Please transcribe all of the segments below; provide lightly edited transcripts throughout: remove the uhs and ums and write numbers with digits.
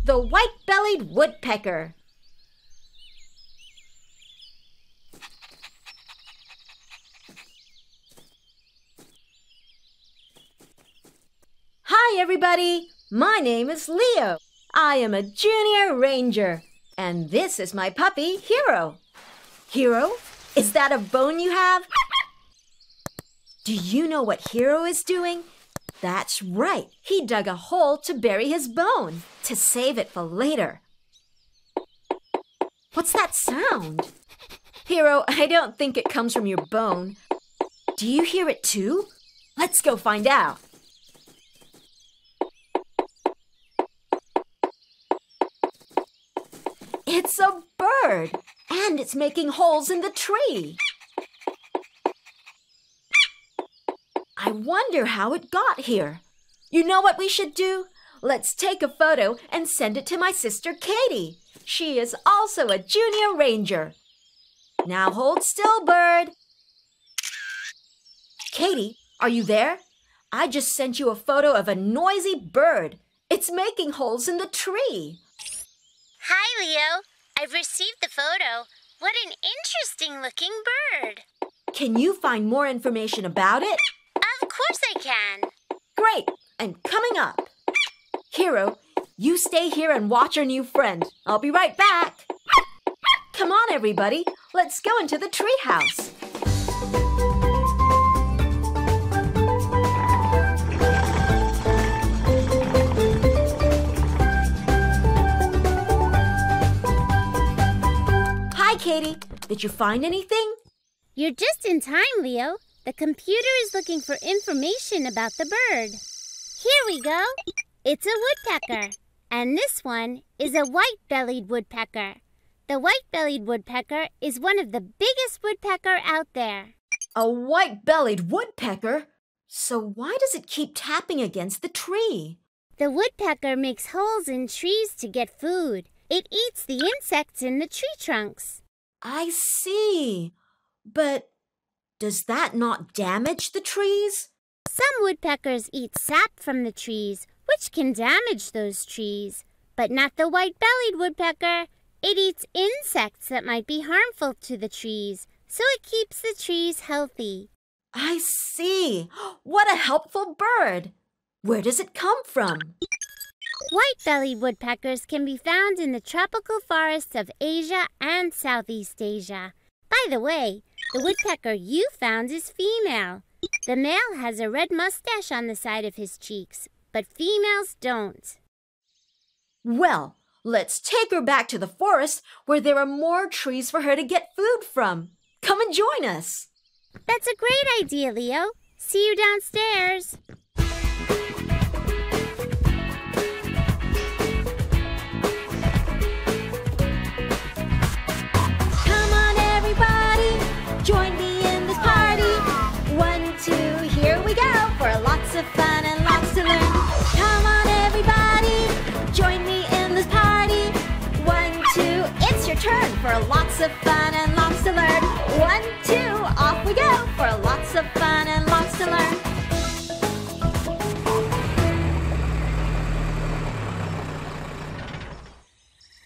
the White-Bellied Woodpecker. Hi, everybody. My name is Leo. I am a junior ranger, and this is my puppy, Hero. Hero, is that a bone you have? Do you know what Hero is doing? That's right. He dug a hole to bury his bone, to save it for later. What's that sound? Hero, I don't think it comes from your bone. Do you hear it too? Let's go find out. It's a bird, and it's making holes in the tree. I wonder how it got here. You know what we should do? Let's take a photo and send it to my sister Katie. She is also a junior ranger. Now hold still, bird. Katie, are you there? I just sent you a photo of a noisy bird. It's making holes in the tree. Hi, Leo. I've received the photo. What an interesting looking bird. Can you find more information about it? Of course I can. Great, I'm coming up. Hero, you stay here and watch our new friend. I'll be right back. Come on, everybody. Let's go into the treehouse. Hi, Katie. Did you find anything? You're just in time, Leo. The computer is looking for information about the bird. Here we go. It's a woodpecker. And this one is a white-bellied woodpecker. The white-bellied woodpecker is one of the biggest woodpecker out there. A white-bellied woodpecker? So why does it keep tapping against the tree? The woodpecker makes holes in trees to get food. It eats the insects in the tree trunks. I see. But does that not damage the trees? Some woodpeckers eat sap from the trees, which can damage those trees. But not the white-bellied woodpecker. It eats insects that might be harmful to the trees, so it keeps the trees healthy. I see. What a helpful bird. Where does it come from? White-bellied woodpeckers can be found in the tropical forests of Asia and Southeast Asia. By the way, the woodpecker you found is female. The male has a red mustache on the side of his cheeks, but females don't. Well, let's take her back to the forest where there are more trees for her to get food from. Come and join us. That's a great idea, Leo. See you downstairs. Come on, everybody. Join me in this party. 1, 2, here we go for lots of fun and lots to learn. Come on, everybody. Join me in this party. 1, 2, it's your turn for lots of fun and lots to learn. 1, 2, off we go for lots of fun and lots to learn.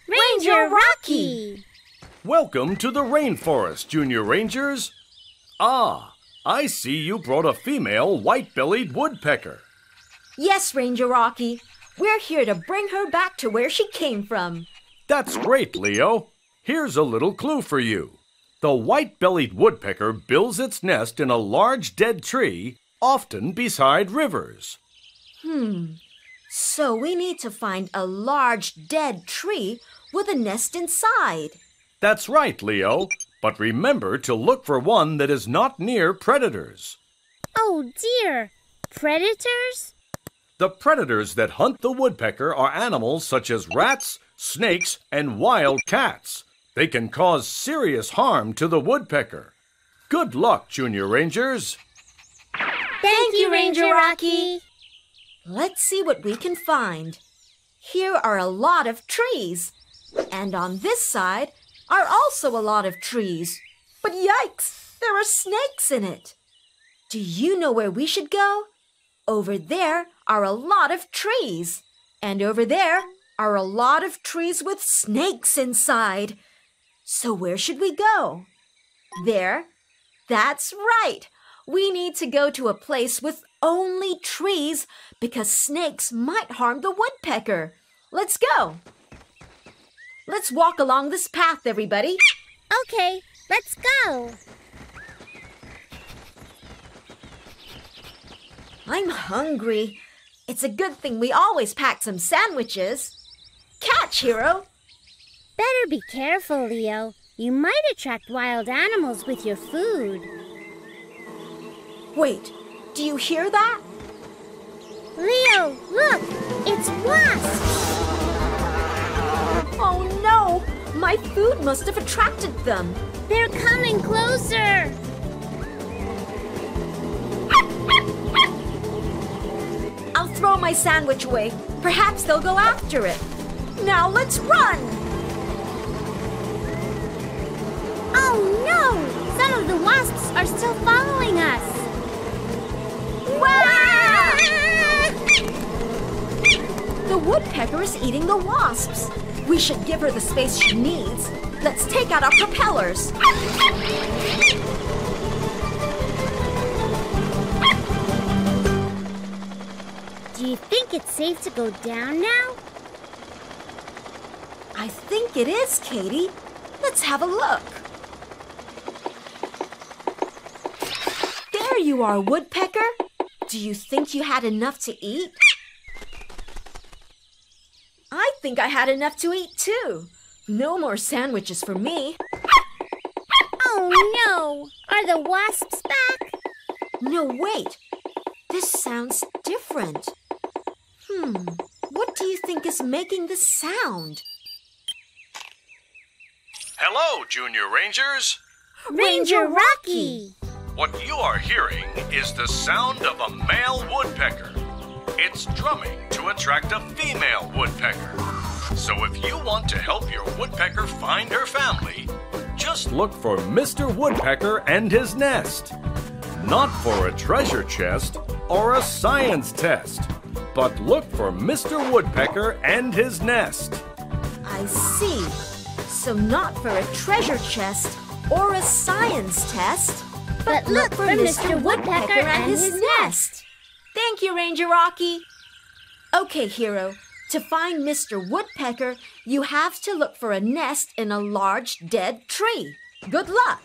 Ranger Rocky! Welcome to the rainforest, Junior Rangers. Ah, I see you brought a female white-bellied woodpecker. Yes, Ranger Rocky. We're here to bring her back to where she came from. That's great, Leo. Here's a little clue for you. The white-bellied woodpecker builds its nest in a large dead tree, often beside rivers. So we need to find a large dead tree with a nest inside. That's right, Leo. But remember to look for one that is not near predators. Oh dear! Predators? The predators that hunt the woodpecker are animals such as rats, snakes, and wild cats. They can cause serious harm to the woodpecker. Good luck, Junior Rangers. Thank you, Ranger Rocky! Let's see what we can find. Here are a lot of trees. And on this side are also a lot of trees. But yikes, there are snakes in it. Do you know where we should go? Over there are a lot of trees. And over there are a lot of trees with snakes inside. So where should we go? There. That's right. We need to go to a place with only trees because snakes might harm the woodpecker. Let's go. Let's walk along this path, everybody. Okay, let's go. I'm hungry. It's a good thing we always pack some sandwiches. Catch, Hero. Better be careful, Leo. You might attract wild animals with your food. Wait, do you hear that? Leo, look! It's wasps! Oh no! My food must have attracted them. They're coming closer! I'll throw my sandwich away. Perhaps they'll go after it. Now let's run! Oh no! Some of the wasps are still following us. Wah! The woodpecker is eating the wasps. We should give her the space she needs. Let's take out our propellers. Do you think it's safe to go down now? I think it is, Katie. Let's have a look. There you are, Woodpecker. Do you think you had enough to eat? I think I had enough to eat too. No more sandwiches for me. Oh no! Are the wasps back? No, wait. This sounds different. What do you think is making this sound? Hello, Junior Rangers. Ranger Rocky! What you are hearing is the sound of a male woodpecker. It's drumming to attract a female woodpecker. So if you want to help your woodpecker find her family, just look for Mr. Woodpecker and his nest. Not for a treasure chest or a science test, but look for Mr. Woodpecker and his nest. I see. So not for a treasure chest or a science test, But look for Mr. Woodpecker and his nest. Thank you, Ranger Rocky. Okay, Hero. To find Mr. Woodpecker, you have to look for a nest in a large dead tree. Good luck.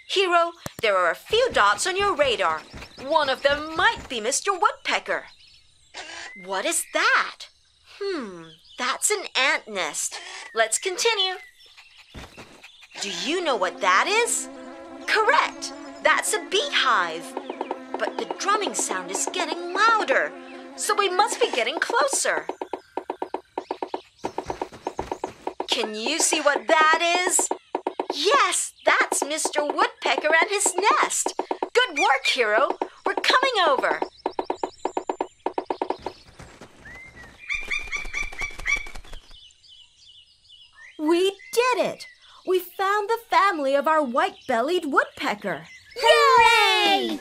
Hero, there are a few dots on your radar. One of them might be Mr. Woodpecker. What is that? That's an ant nest. Let's continue. Do you know what that is? Correct. That's a beehive. But the drumming sound is getting louder, so we must be getting closer. Can you see what that is? Yes, that's Mr. Woodpecker and his nest. Good work, Hero. We're coming over. We did it! We found the family of our white-bellied woodpecker. Hooray!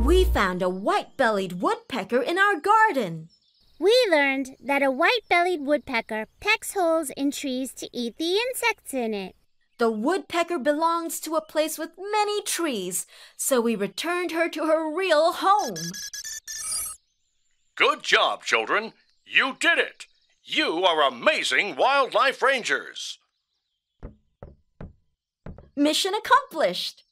We found a white-bellied woodpecker in our garden. We learned that a white-bellied woodpecker pecks holes in trees to eat the insects in it. The woodpecker belongs to a place with many trees, so we returned her to her real home. Good job, children. You did it. You are amazing wildlife rangers. Mission accomplished.